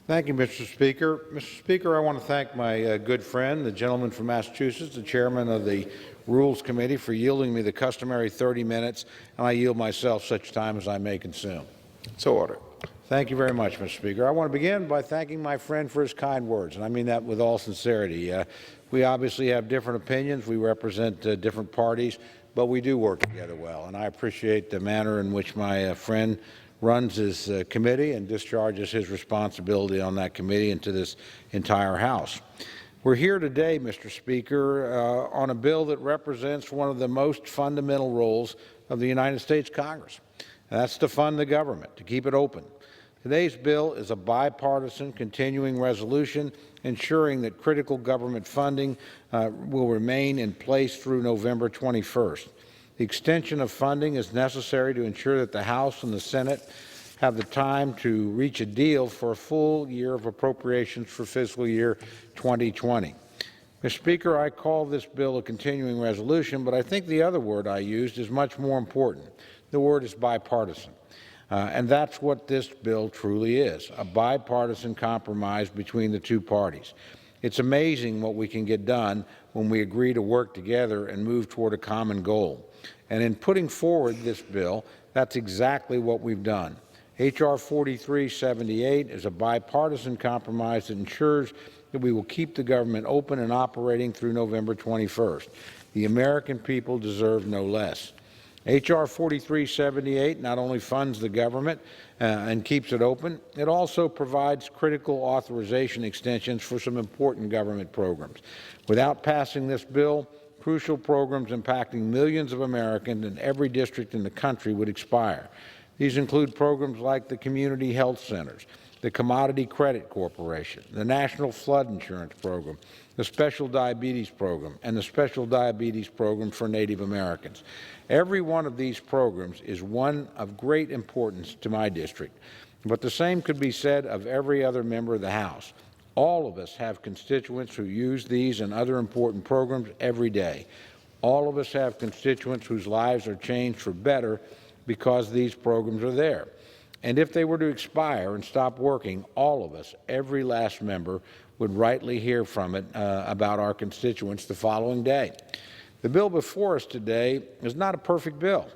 Thank you, Mr. Speaker. Mr. Speaker, I want to thank my good friend, the gentleman from Massachusetts, the chairman of the Rules Committee, for yielding me the customary 30 minutes, and I yield myself such time as I may consume. So ordered. Thank you very much, Mr. Speaker. I want to begin by thanking my friend for his kind words, and I mean that with all sincerity. We obviously have different opinions. We represent different parties, but we do work together well, and I appreciate the manner in which my friend runs his committee and discharges his responsibility on that committee and to this entire House. We're here today, Mr. Speaker, on a bill that represents one of the most fundamental roles of the United States Congress. And that's to fund the government, to keep it open. Today's bill is a bipartisan continuing resolution ensuring that critical government funding will remain in place through November 21st. The extension of funding is necessary to ensure that the House and the Senate have the time to reach a deal for a full year of appropriations for fiscal year 2020. Mr. Speaker, I call this bill a continuing resolution, but I think the other word I used is much more important. The word is bipartisan. And that's what this bill truly is, a bipartisan compromise between the two parties. It's amazing what we can get done when we agree to work together and move toward a common goal. And in putting forward this bill, that's exactly what we've done. H.R. 4378 is a bipartisan compromise that ensures that we will keep the government open and operating through November 21st. The American people deserve no less. H.R. 4378 not only funds the government and keeps it open, it also provides critical authorization extensions for some important government programs. Without passing this bill, crucial programs impacting millions of Americans in every district in the country would expire. These include programs like the Community Health Centers, the Commodity Credit Corporation, the National Flood Insurance Program, the Special Diabetes Program, and the Special Diabetes Program for Native Americans. Every one of these programs is one of great importance to my district, but the same could be said of every other member of the House. All of us have constituents who use these and other important programs every day. All of us have constituents whose lives are changed for better because these programs are there. And if they were to expire and stop working, all of us, every last member, would rightly hear from it about our constituents the following day. The bill before us today is not a perfect bill,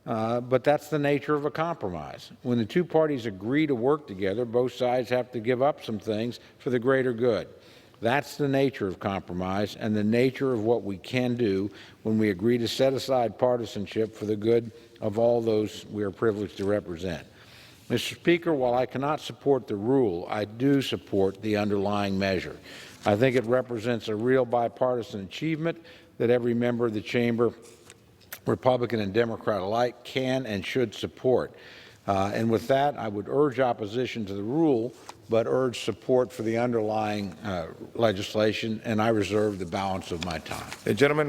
but that's the nature of a compromise. When the two parties agree to work together, both sides have to give up some things for the greater good. That's the nature of compromise and the nature of what we can do when we agree to set aside partisanship for the good of all those we are privileged to represent. Mr. Speaker, while I cannot support the rule, I do support the underlying measure. I think it represents a real bipartisan achievement that every member of the chamber, Republican and Democrat alike, can and should support. And with that, I would urge opposition to the rule, but urge support for the underlying legislation, and I reserve the balance of my time. The gentleman